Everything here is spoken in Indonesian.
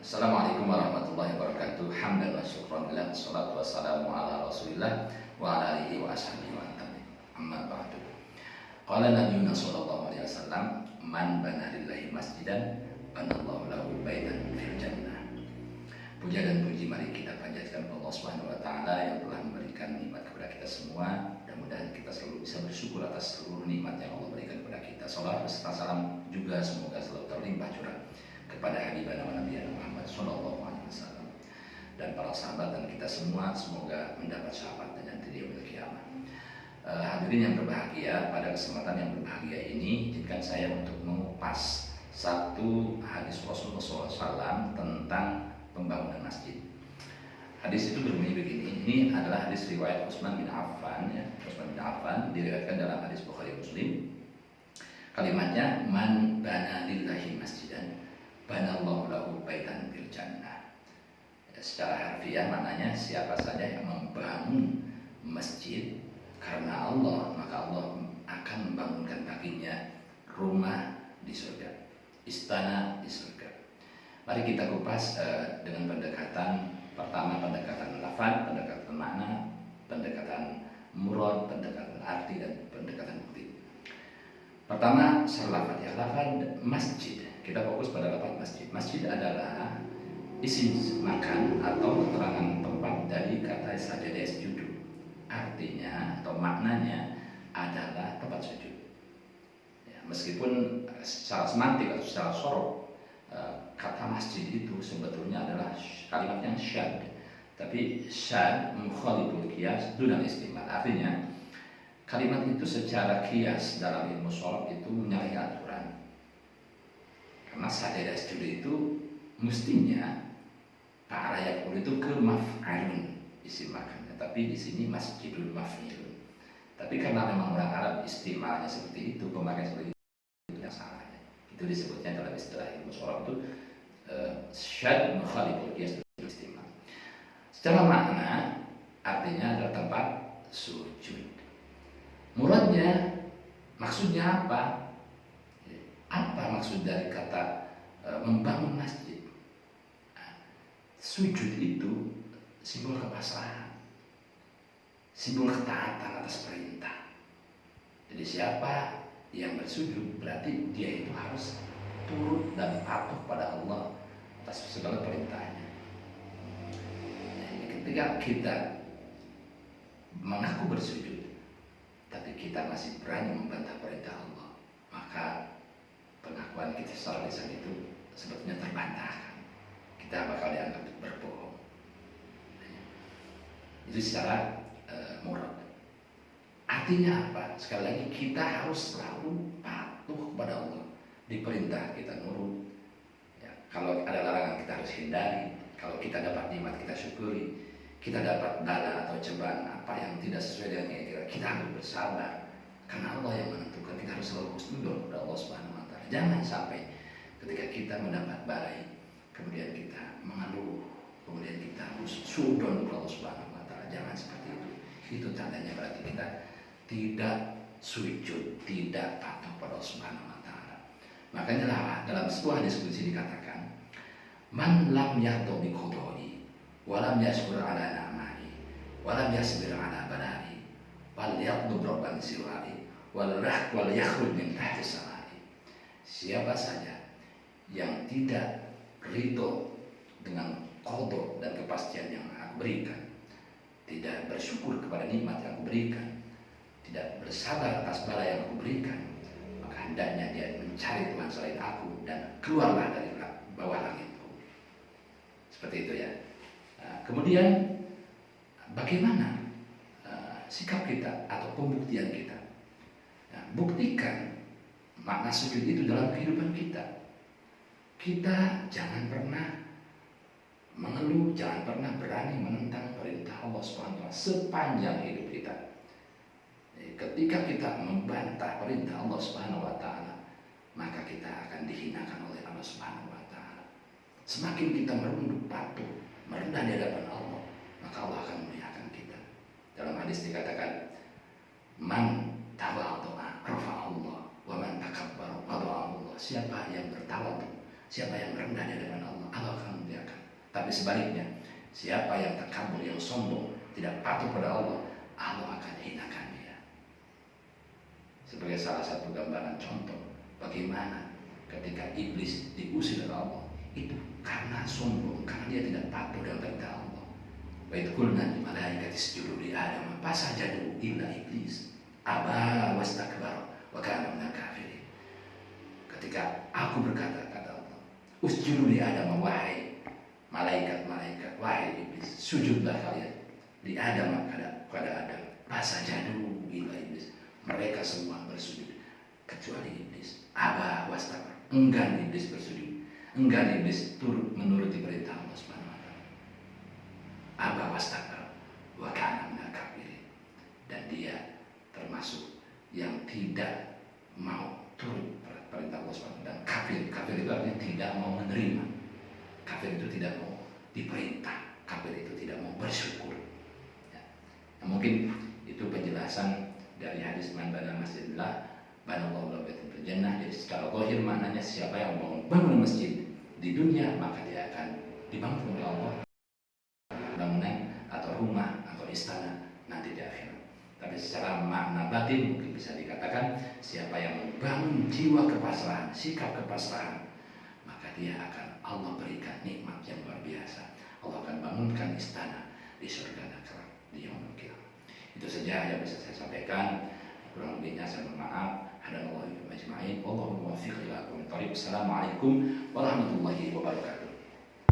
Assalamualaikum warahmatullahi wabarakatuh. Hamdan wa syukran lillah, wassalatu wassalamu ala Rasulillah wa ala alihi wa ashabihi wa tabi'in. Amma ba'du. Qala Nabiyyuna sallallahu alaihi wasallam, man bana lillahi masjidan banallahu lahu baitan fil jannah. Puja dan puji mari kita panjatkan Allah Subhanahu wa taala yang telah memberikan nikmat kepada kita semua. Mudah-mudahan kita selalu bisa bersyukur atas seluruh nikmat yang Allah berikan kepada kita. Salawat serta salam juga semoga selalu terlimpah curah kepada habibana wa nabiyana Muhammad sallallahu alaihi wasallam dan para sahabat dan kita semua, semoga mendapat syafaat nanti di yaumil qiyamah. Hadirin yang berbahagia, pada kesempatan yang berbahagia ini izinkan saya untuk mengupas satu hadis Rasulullah SAW tentang pembangunan masjid. Hadis itu berbunyi begini. Ini adalah hadis riwayat Utsman bin Affan, ya. Utsman bin Affan diriwayatkan dalam hadis Bukhari Muslim. Kalimatnya, man bana lillahi masjidan banallahu lahu baitan fil jannah. Secara harfiah maknanya, siapa saja yang membangun masjid karena Allah, maka Allah akan membangunkan baginya rumah di surga, istana di surga. Mari kita kupas dengan pendekatan pertama, pendekatan lafaz, pendekatan makna, pendekatan murad, pendekatan arti, dan pendekatan bukti. Pertama, secara lafaz, ya, lafaz masjid. Kita fokus pada lafaz masjid. Masjid adalah isim makan atau keterangan tempat dari kata sajadah sujudu. Artinya atau maknanya adalah tempat sujud. Ya, meskipun secara semantik atau secara sorok kata masjid itu sebetulnya adalah kalimat yang syad, tapi syad mukhaliful qiyas dunal istimal. Artinya kalimat itu secara qiyas dalam ilmu sholok itu menyalahi aturan. Karena sajadah sujud itu mestinya Pak Rayakul itu ke maf'alun isim makannya, tapi di sini masjidul maf'ilun. Tapi karena memang orang Arab istimalnya seperti itu, pemakaian seperti itu yang salah. Itu disebutnya dalam istilah ilmu sholok itu syad mukhaliful qiyas istimal. Secara makna artinya adalah tempat sujud. Muradnya, maksudnya apa? Apa maksud dari kata membangun masjid? Sujud itu simbol kepasrahan, simbol ketaatan atas perintah. Jadi siapa yang bersujud berarti dia itu harus turut dan patuh pada Allah atas segala perintahnya. Jadi ketika kita mengaku bersujud tapi kita masih berani membantah perintah Allah, maka pengakuan kita secara lisan itu sebetulnya terbantahkan. Kita bakal dianggap berbohong. Itu secara murad. Artinya apa? Sekali lagi, kita harus selalu patuh kepada Allah. Diperintah kita nurut. Ya, kalau ada larangan kita harus hindari. Kalau kita dapat nikmat kita syukuri. Kita dapat bala atau cobaan apa yang tidak sesuai dengan keinginan kita harus bersabar. Karena Allah yang menentukan. Kita harus selalu husnuzon kepada Allah Subhanahu wa taala. Jangan sampai ketika kita mendapat balai, kemudian kita mengeluh, kemudian kita harus sudon kepada Allah Subhanahu wa taala. Jangan seperti itu. Itu tandanya berarti kita tidak sujud, tidak patuh pada Allah Subhanahu wa taala. Makanya lah dalam sebuah diskusi dikatakan, man lam yahdu bi qadari wa lam yashkur ala na'mai wa lam yasbir ala balai wal yaqdu rabban siwari wal yakhruj min tahti samai. Siapa saja yang tidak ridho dengan qada dan kepastian yang aku berikan, tidak bersyukur kepada nikmat yang aku berikan, tidak bersabar atas bala yang aku berikan, maka hendaknya dia mencari Tuhan selain aku dan keluarlah dari bawah langitku. Seperti itu, ya. Nah, kemudian bagaimana sikap kita atau pembuktian kita? Nah, buktikan makna sujud itu dalam kehidupan kita. Kita jangan pernah mengeluh, jangan pernah berani menentang perintah Allah SWT sepanjang hidup kita. Ketika kita membantah perintah Allah SWT, maka kita akan dihinakan oleh Allah SWT. Semakin kita merunduk patuh, merendah di hadapan Allah, maka Allah akan memuliakan kita. Dalam hadis dikatakan, man tawadhu'a rafa'allah wa man takabbara wada'allah. Siapa yang bertawadhu, siapa yang merendah di hadapan Allah, Allah akan memuliakan. Tapi sebaliknya, siapa yang takabur, yang sombong, tidak patuh pada Allah, Allah akan hinakan dia. Sebagai salah satu gambaran contoh bagaimana ketika iblis diusir oleh Allah, itu karena sombong, karena dia tidak patuh dengan perintah Allah. Wa idh qulna lil malaikati isjudu li Adam fasajadu illa iblis aba wastakbara wa kana minal kafirin. Ketika aku berkata, kata Allah, usjudu li Adam, wahai malaikat-malaikat, wahai iblis, sujudlah kalian di Adam, pada Adam. Fasajadu illa iblis, mereka semua bersujud kecuali iblis. Aba wastakbara, enggan iblis bersujud, enggan iblis turut menuruti perintah Allah Subhanahu wa taala. Aba wastakbara wa kana minal kafirin, dan dia termasuk yang tidak mau turut perintah Allah Subhanahu wa taala. Dan kafir itu artinya tidak mau menerima. Kafir itu tidak mau diperintah, kafir itu tidak mau bersyukur. Ya. Nah, mungkin itu penjelasan dari hadis man bana masjidillah banallahu lahu baitan fil jannah. Jadi secara zahir maknanya siapa yang bangun masjid di dunia, maka dia akan dibangun oleh Allah bangunan atau rumah atau istana nanti di akhirat. Tapi secara makna batin mungkin bisa dikatakan siapa yang membangun jiwa kepasrahan, sikap kepasrahan, maka dia akan Allah berikan nikmat yang luar biasa. Allah akan bangunkan istana di surga kelak di yaumul qiyamah. Itu saja yang bisa saya sampaikan. Kurang lebihnya saya mohon maaf. Hadanallahu wa iyyakum ajma'in. Wallahu muwaffiq ila aqwamit thoriq. Assalamualaikum warahmatullahi wabarakatuh.